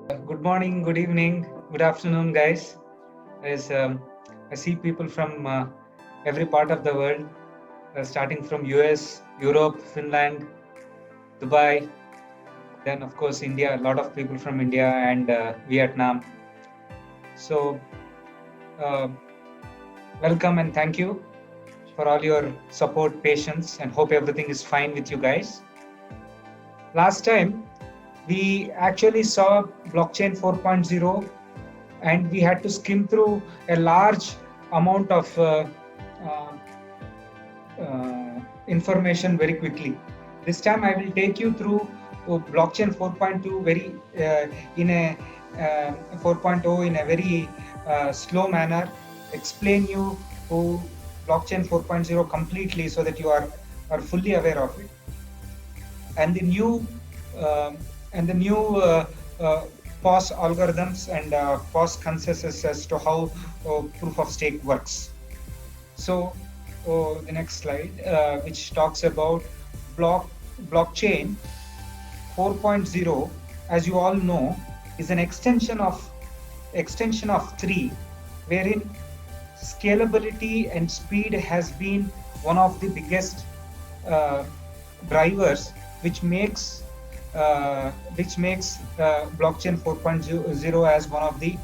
Good morning, good evening, good afternoon, guys. As I see people from every part of the world, starting from US, Europe, Finland, Dubai, then of course India. A lot of people from India and Vietnam. So, uh, welcome and thank you for all your support, patience, and hope everything is fine with you guys. Last time we actually saw blockchain 4.0 and we had to skim through a large amount of uh, information very quickly. This time I will take you through blockchain 4.2 very in a 4.0 in a very slow manner, explain you blockchain 4.0 completely so that you are fully aware of it, and the new um and the new uh, POS algorithms and POS consensus as to how proof of stake works. So, the next slide, which talks about blockchain 4.0, as you all know, is an extension of 3, wherein scalability and speed has been one of the biggest uh, drivers, which makes blockchain 4.0 as one of the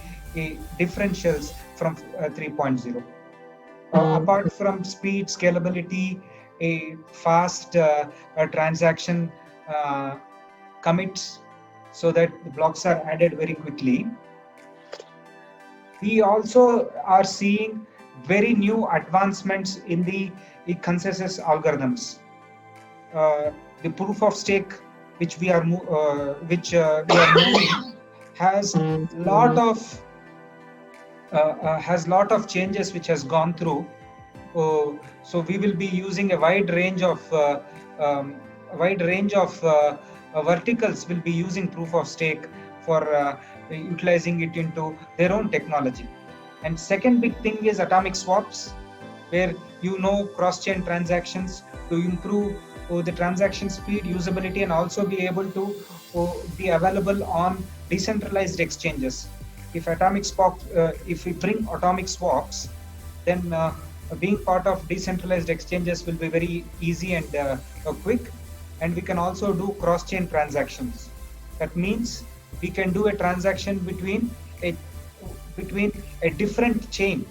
differentials from 3.0. Apart from speed, scalability, a fast transaction uh, commits so that the blocks are added very quickly. We also are seeing very new advancements in the consensus algorithms. The proof of stake, which we are moving, has lot of changes which has gone through. So we will be using a wide range of verticals will be using proof of stake for utilizing it into their own technology. And second big thing is atomic swaps, where cross-chain transactions to improve the transaction speed, usability, and also be able to be available on decentralized exchanges. If we bring atomic swaps, then being part of decentralized exchanges will be very easy and quick, and we can also do cross-chain transactions. That means we can do a transaction between a different chain,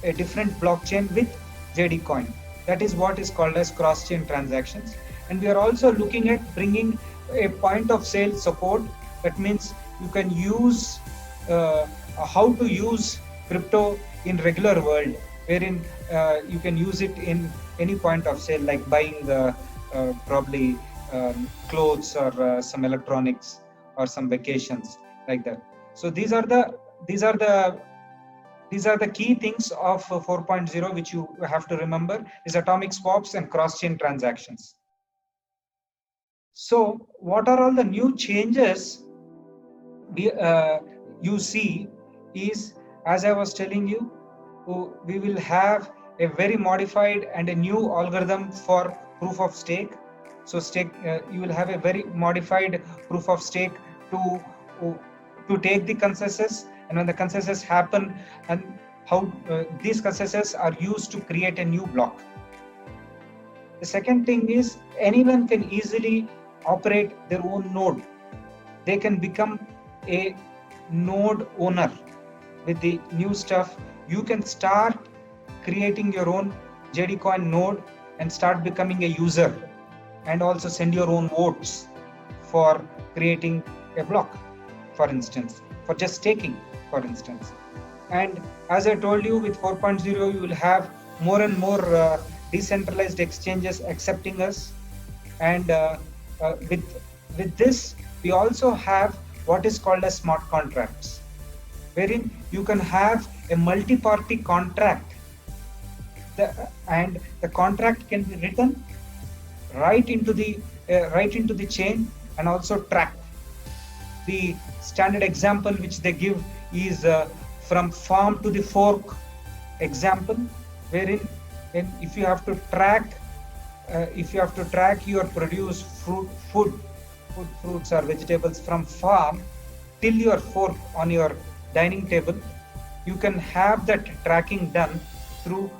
a different blockchain with JD Coin. That is what is called as cross-chain transactions. And we are also looking at bringing a point of sale support. That means you can use how to use crypto in regular world, wherein you can use it in any point of sale, like buying probably clothes or some electronics or some vacations, like that. So these are the key things of 4.0 which you have to remember, is atomic swaps and cross-chain transactions. So what are all the new changes you see is, as I was telling you, we will have a very modified and a new algorithm for proof of stake. So you will have a very modified proof of stake to take the consensus, and when the consensus happen, and how these consensus are used to create a new block. The second thing is, anyone can easily operate their own node. They can become a node owner. With the new stuff, you can start creating your own JD Coin node and start becoming a user, and also send your own votes for creating a block, for instance, for just staking, for instance. And as I told you, with 4.0, you will have more and more decentralized exchanges accepting us. And with this, we also have what is called as smart contracts, wherein you can have a multi-party contract, and the contract can be written right into the chain and also tracked. The standard example which they give is from farm to the fork example, wherein if you have to track your produce fruits or vegetables from farm till your fork on your dining table, you can have that tracking done through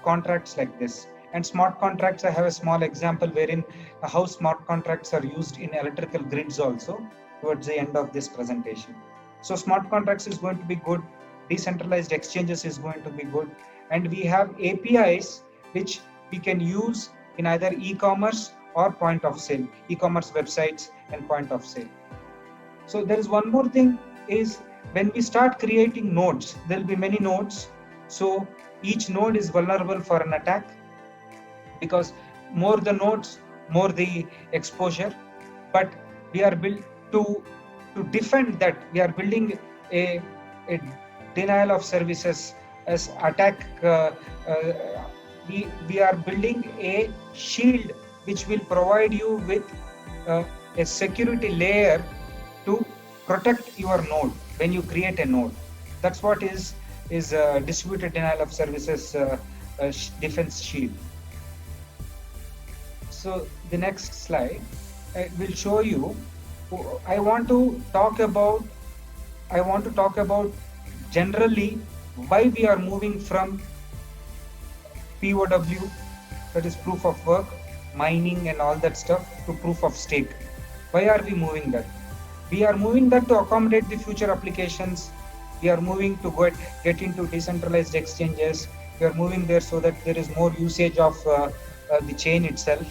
contracts like this. And smart contracts, I have a small example wherein how smart contracts are used in electrical grids also towards the end of this presentation. So smart contracts is going to be good, decentralized exchanges is going to be good, and we have APIs which we can use in either e-commerce or point of sale, e-commerce websites and point of sale. So there is one more thing is when we start creating nodes, there will be many nodes. So each node is vulnerable for an attack, because more the nodes, more the exposure. But we are built to defend that. We are building a denial of services as attack. We are building a shield which will provide you with a security layer to protect your node when you create a node. That's what is distributed denial of services defense shield. So the next slide will show you. I want to talk about generally why we are moving from POW, that is proof of work, mining and all that stuff, to proof of stake. Why are we moving that? We are moving that to accommodate the future applications. We are moving to get into decentralized exchanges. We are moving there so that there is more usage of the chain itself.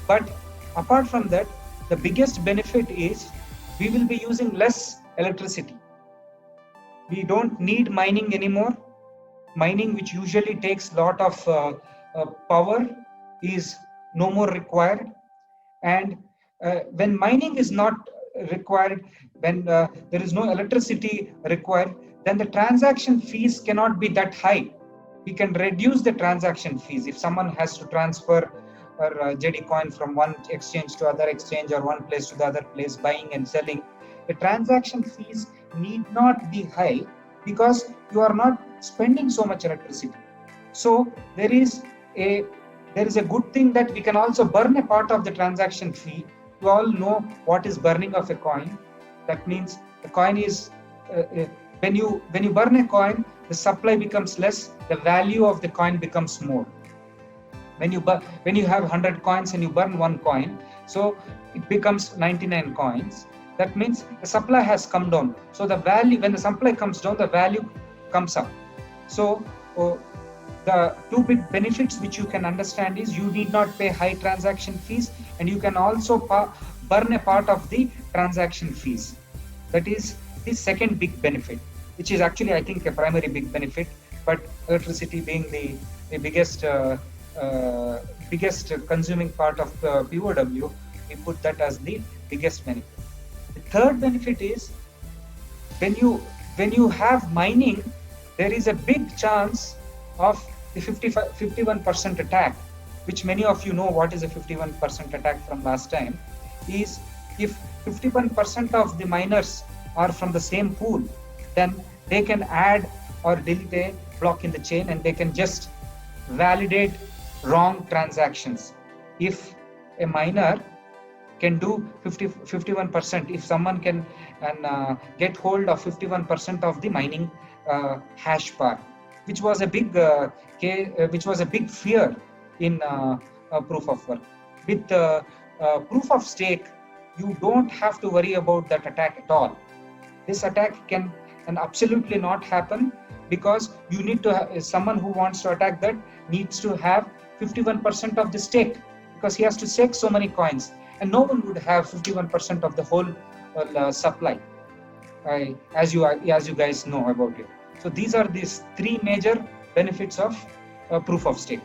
But apart from that, the biggest benefit is we will be using less electricity. We don't need mining anymore. Mining, which usually takes a lot of power, is no more required. And when mining is not required, when there is no electricity required, then the transaction fees cannot be that high. We can reduce the transaction fees. If someone has to transfer or JD coin from one exchange to other exchange or one place to the other place, buying and selling, the transaction fees need not be high because you are not spending so much electricity. So there is a good thing that we can also burn a part of the transaction fee. You all know what is burning of a coin. That means the coin is when you burn a coin, the supply becomes less, the value of the coin becomes more. When you have 100 coins and you burn one coin, so it becomes 99 coins. That means the supply has come down. So the value, when the supply comes down, the value comes up. So the two big benefits which you can understand is you need not pay high transaction fees, and you can also burn a part of the transaction fees. That is the second big benefit, which is actually, I think, a primary big benefit, but electricity being the biggest consuming part of POW, we put that as the biggest benefit. The third benefit is when you have mining, there is a big chance of the 51% attack, which many of you know what is a 51% attack from last time. Is if 51% of the miners are from the same pool, then they can add or delete a block in the chain and they can just validate wrong transactions. If a miner can do 51%, if someone can get hold of 51% of the mining hash bar, which was a big fear in proof of work. With proof of stake, you don't have to worry about that attack at all. This attack can absolutely not happen, because you need to have someone who wants to attack that needs to have 51% of the stake, because he has to stake so many coins, and no one would have 51% of the whole supply, as you guys know about it. So these are these three major benefits of proof of stake.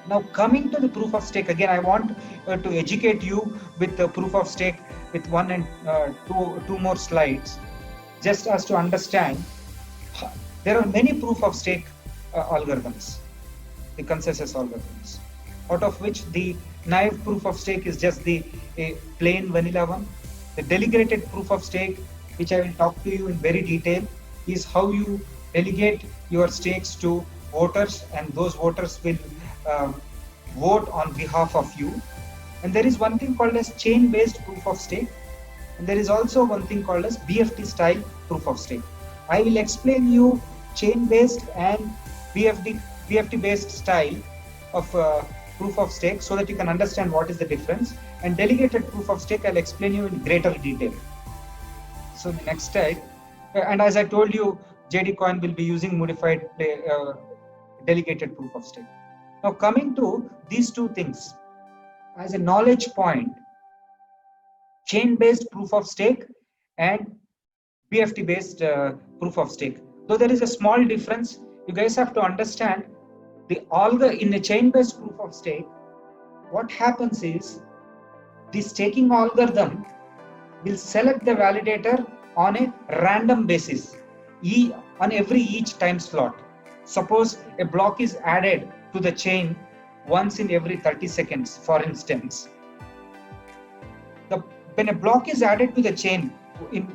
Now coming to the proof of stake, again I want to educate you with the proof of stake with one and two more slides, just as to understand. There are many proof of stake algorithms, the consensus algorithms, out of which the naive proof of stake is just a plain vanilla one. The delegated proof of stake, which I will talk to you in very detail, is how you delegate your stakes to voters, and those voters will vote on behalf of you. And there is one thing called as chain-based proof of stake, And there is also one thing called as BFT style proof of stake. I will explain you chain based and BFT based style of proof of stake so that you can understand what is the difference. And delegated proof of stake I'll explain you in greater detail. So the next slide, and as I told you, JD Coin will be using modified delegated proof of stake. Now coming to these two things as a knowledge point, chain based proof of stake and BFT based proof of stake. Though there is a small difference, you guys have to understand the in a chain based proof of stake, what happens is the staking algorithm will select the validator on a random basis on each time slot. Suppose a block is added to the chain once in every 30 seconds, for instance. When a block is added to the chain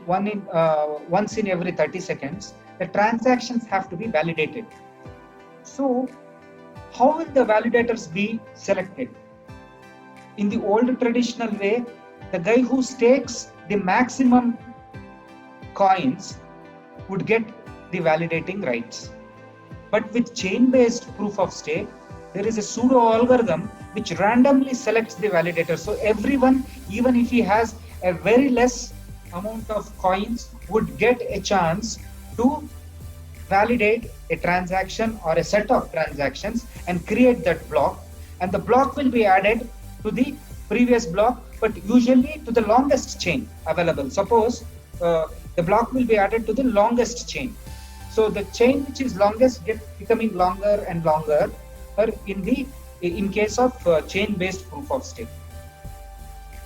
once in every 30 seconds, the transactions have to be validated. So, how will the validators be selected? In the old traditional way, the guy who stakes the maximum coins would get the validating rights. But with chain-based proof of stake, there is a pseudo algorithm which randomly selects the validator. So everyone, even if he has a very less amount of coins, would get a chance to validate a transaction or a set of transactions and create that block. And the block will be added to the previous block, but usually to the longest chain available. Suppose the block will be added to the longest chain. So the chain which is longest gets becoming longer and longer in case of chain-based proof of stake.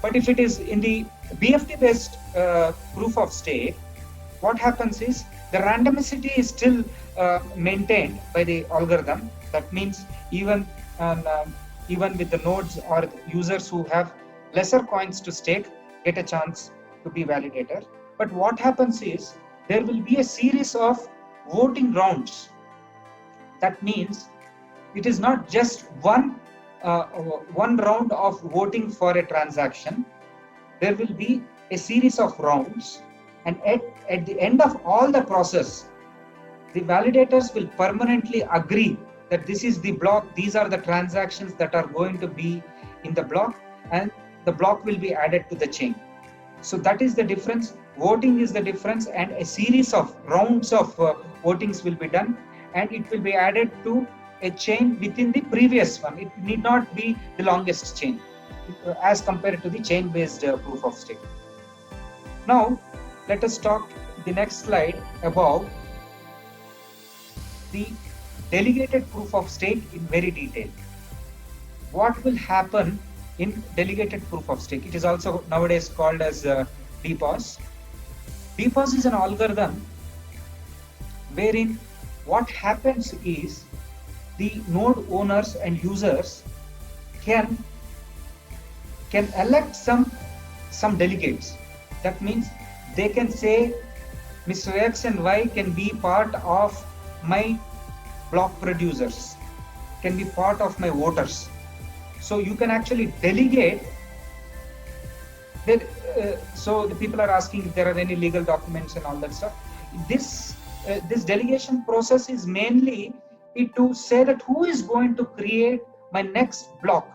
But if it is in the BFT-based proof of stake, what happens is the randomicity is still maintained by the algorithm. That means even with the nodes or users who have lesser coins to stake get a chance to be validator. But what happens is there will be a series of voting rounds. That means it is not just one round of voting for a transaction. There will be a series of rounds, and at the end of all the process, the validators will permanently agree that this is the block, these are the transactions that are going to be in the block, and the block will be added to the chain. So that is the difference. Voting is the difference, and a series of rounds of votings will be done, and it will be added to a chain within the previous one. It need not be the longest chain as compared to the chain-based proof of stake. Now, let us talk the next slide about the delegated proof of stake in very detail. What will happen in delegated proof of stake? It is also nowadays called as DPoS. DPoS is an algorithm wherein what happens is the node owners and users can elect some delegates. That means they can say Mr. X and Y can be part of my block producers, can be part of my voters. So you can actually delegate. So the people are asking if there are any legal documents and all that stuff. This delegation process is mainly to say that who is going to create my next block,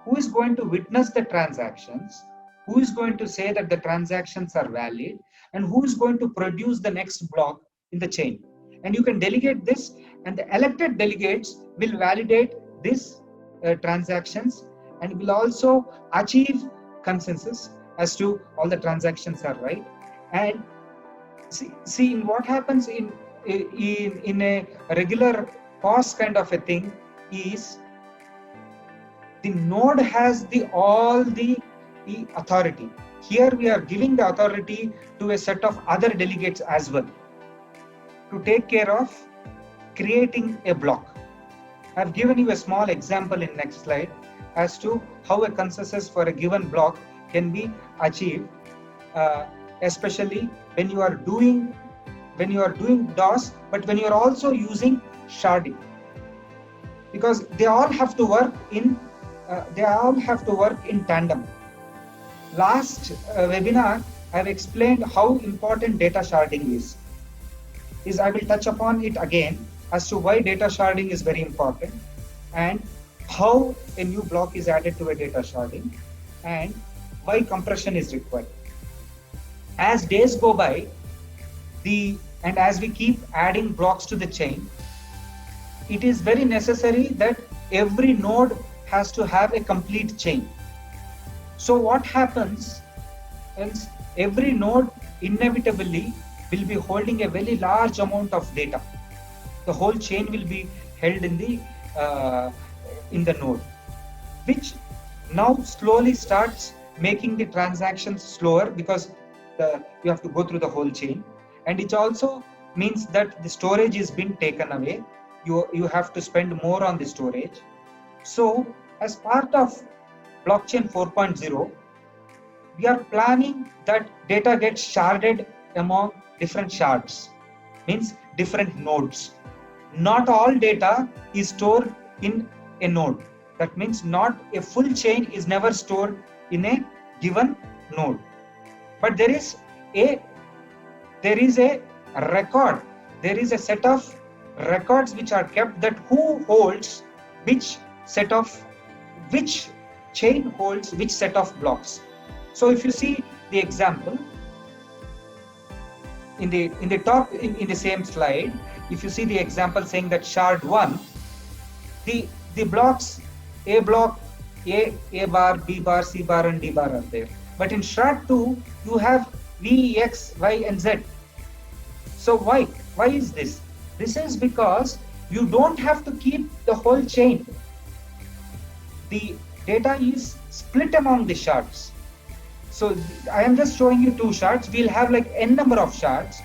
who is going to witness the transactions, who is going to say that the transactions are valid, and who is going to produce the next block in the chain. And you can delegate this, and the elected delegates will validate these transactions and will also achieve consensus as to all the transactions are right. And see in what happens in a regular POS kind of a thing is the node has all the authority. Here we are giving the authority to a set of other delegates as well to take care of creating a block. I've given you a small example in next slide as to how a consensus for a given block can be achieved, especially when you are doing DOS, but when you are also using sharding, because they all have to work in tandem. Last webinar I've explained how important data sharding is I will touch upon it again as to why data sharding is very important and how a new block is added to a data sharding and why compression is required. As days go by, and as we keep adding blocks to the chain, it is very necessary that every node has to have a complete chain. So what happens is every node inevitably will be holding a very large amount of data. The whole chain will be held in the node, which now slowly starts making the transactions slower because you have to go through the whole chain, and it also means that the storage is being taken away. You have to spend more on the storage. So as part of blockchain 4.0, we are planning that data gets sharded among different shards, means different nodes. Not all data is stored in a node. That means not a full chain is never stored in a given node. But there is a record. There is a set of records which are kept that who holds which chain holds which set of blocks. So if you see the example in the top in the same slide, if you see the example saying that shard 1, the blocks A block, A bar, B bar, C bar and D bar are there. But in shard 2, you have V, X, Y and Z. So why is this? This is because you don't have to keep the whole chain. The data is split among the shards. So I am just showing you 2 shards. We'll have like n number of shards,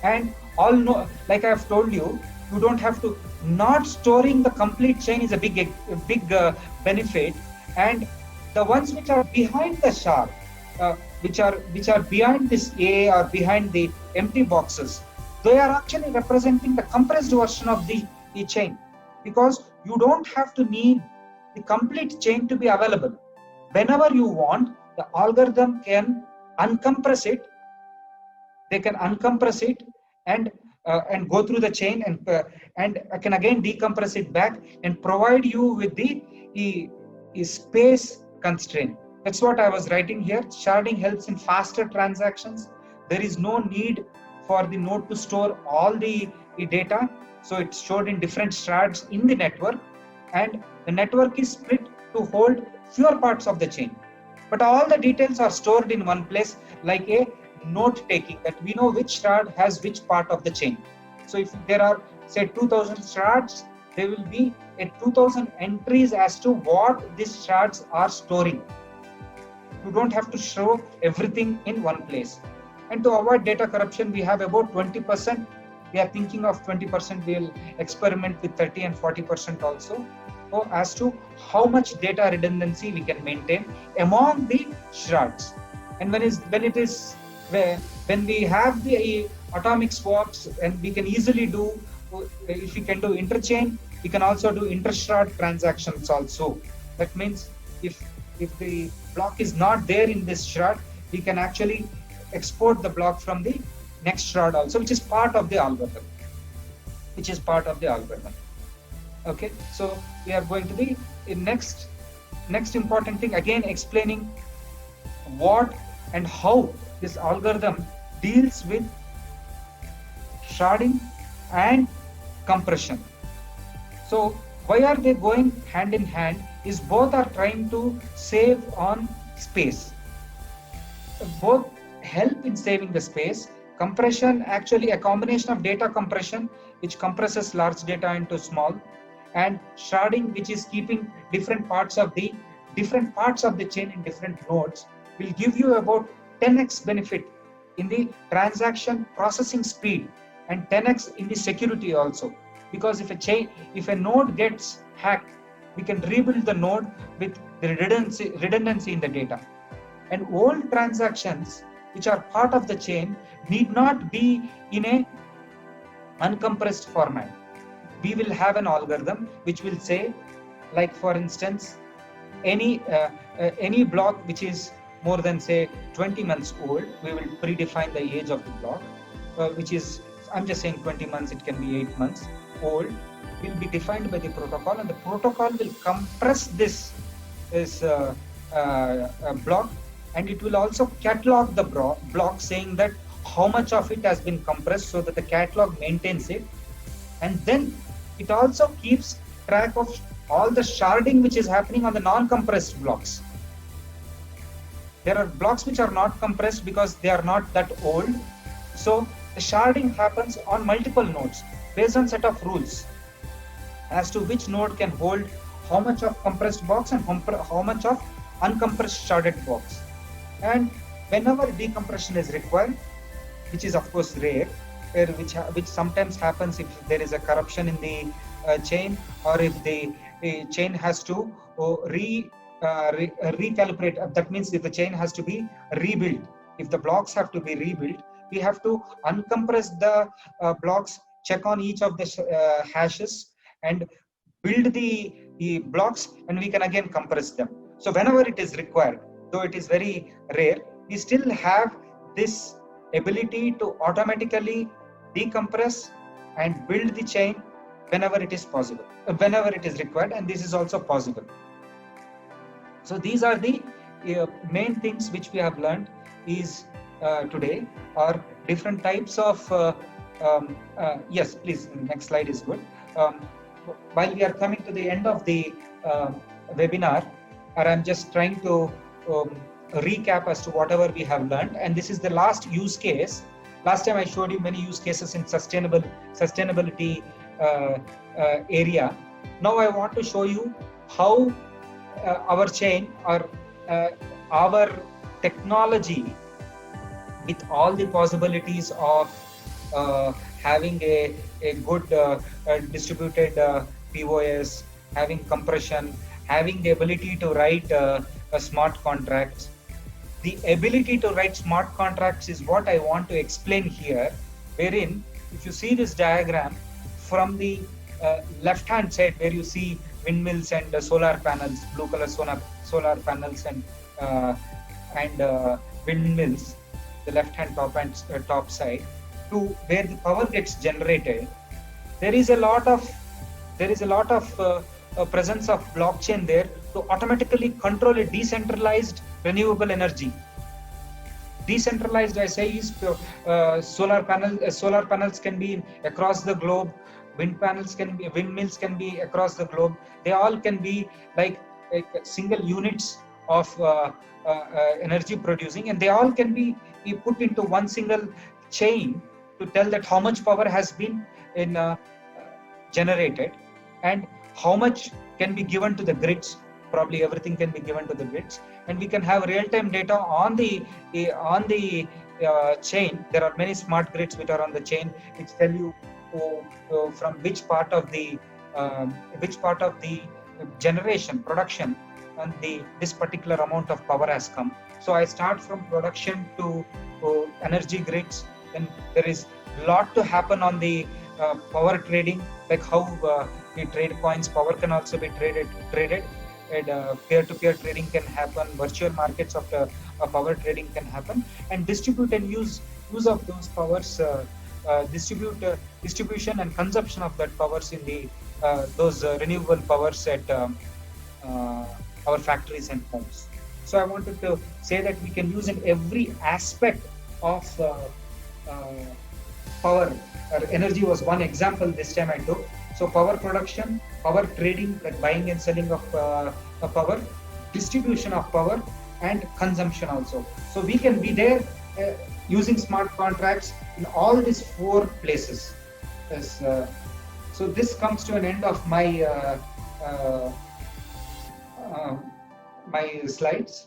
and all know, like I have told you, you don't have to. Not storing the complete chain is a big benefit, and the ones which are behind the shard, which are behind this A or behind the empty boxes, they are actually representing the compressed version of the chain, because you don't have to need the complete chain to be available. Whenever you want, the algorithm can uncompress it. They can uncompress it and go through the chain and can again decompress it back and provide you with the space constraint. That's what I was writing here. Sharding helps in faster transactions. There is no need for the node to store all the data. So it's stored in different shards in the network, and the network is split to hold fewer parts of the chain. But all the details are stored in one place, like a note taking, that we know which shard has which part of the chain. So if there are say 2000 shards, there will be a 2000 entries as to what these shards are storing. You don't have to show everything in one place. And to avoid data corruption, we have about 20%. We are thinking of 20%. We'll experiment with 30 and 40% also. So as to how much data redundancy we can maintain among the shards. And when we have the atomic swaps, and we can easily do, if we can do interchain, we can also do inter-shard transactions also. That means if the block is not there in this shard, we can actually export the block from the next shard also, which is part of the algorithm. Okay, so we are going to the next important thing, again explaining what and how this algorithm deals with sharding and compression. So why are they going hand in hand? Is both are trying to save on space. Both help in saving the space. Compression, actually a combination of data compression, which compresses large data into small, and sharding, which is keeping different parts of the chain in different nodes, will give you about 10x benefit in the transaction processing speed and 10x in the security also. Because if a node gets hacked, we can rebuild the node with the redundancy in the data. And old transactions which are part of the chain need not be in a uncompressed format. We will have an algorithm which will say, like for instance, any block which is more than say 20 months old, we will predefine the age of the block, which is, I'm just saying 20 months, it can be 8 months old, will be defined by the protocol, and the protocol will compress this block, and it will also catalog the block, saying that how much of it has been compressed, so that the catalog maintains it. And then it also keeps track of all the sharding which is happening on the non-compressed blocks. There are blocks which are not compressed because they are not that old. So the sharding happens on multiple nodes based on set of rules as to which node can hold how much of compressed blocks and how much of uncompressed sharded blocks. And whenever decompression is required, which is of course rare, which sometimes happens if there is a corruption in the chain, or if the chain has to recalibrate. That means if the chain has to be rebuilt, if the blocks have to be rebuilt, we have to uncompress the blocks, check on each of the hashes, and build the blocks, and we can again compress them. So whenever it is required, though it is very rare, we still have this ability to automatically decompress and build the chain whenever it is possible, whenever it is required, and this is also possible. So these are the main things which we have learned is today, are different types of yes, please, next slide is good. While we are coming to the end of the webinar, or I'm just trying to recap as to whatever we have learned, and this is the last use case. Last time I showed you many use cases in sustainability area. Now I want to show you how our chain, or our technology, with all the possibilities of having a good distributed POS, having compression, having the ability to write smart contracts. The ability to write smart contracts is what I want to explain here, wherein if you see this diagram from the left hand side, where you see windmills and solar panels, blue color solar panels and windmills, the left hand top side, to where the power gets generated, there is a lot of presence of blockchain there to automatically control a decentralized renewable energy. Decentralized, I say, is solar panels can be across the globe, windmills can be across the globe. They all can be like single units of energy producing, and they all can be put into one single chain to tell that how much power has been generated and how much can be given to the grids. Probably everything can be given to the grids, and we can have real-time data on the chain. There are many smart grids which are on the chain, which tell you from which part of the generation production and this particular amount of power has come. So I start from production to energy grids. Then there is a lot to happen on the power trading, like how we trade coins. Power can also be traded, and peer-to-peer trading can happen. Virtual markets of the power trading can happen, and distribute and use of those powers, distribution and consumption of that powers in the those renewable powers at our factories and homes. So I wanted to say that we can use in every aspect of power. Energy was one example this time I took. So power production, power trading, like buying and selling of power, distribution of power, and consumption also. So we can be there using smart contracts in all these four places. So this comes to an end of my my slides.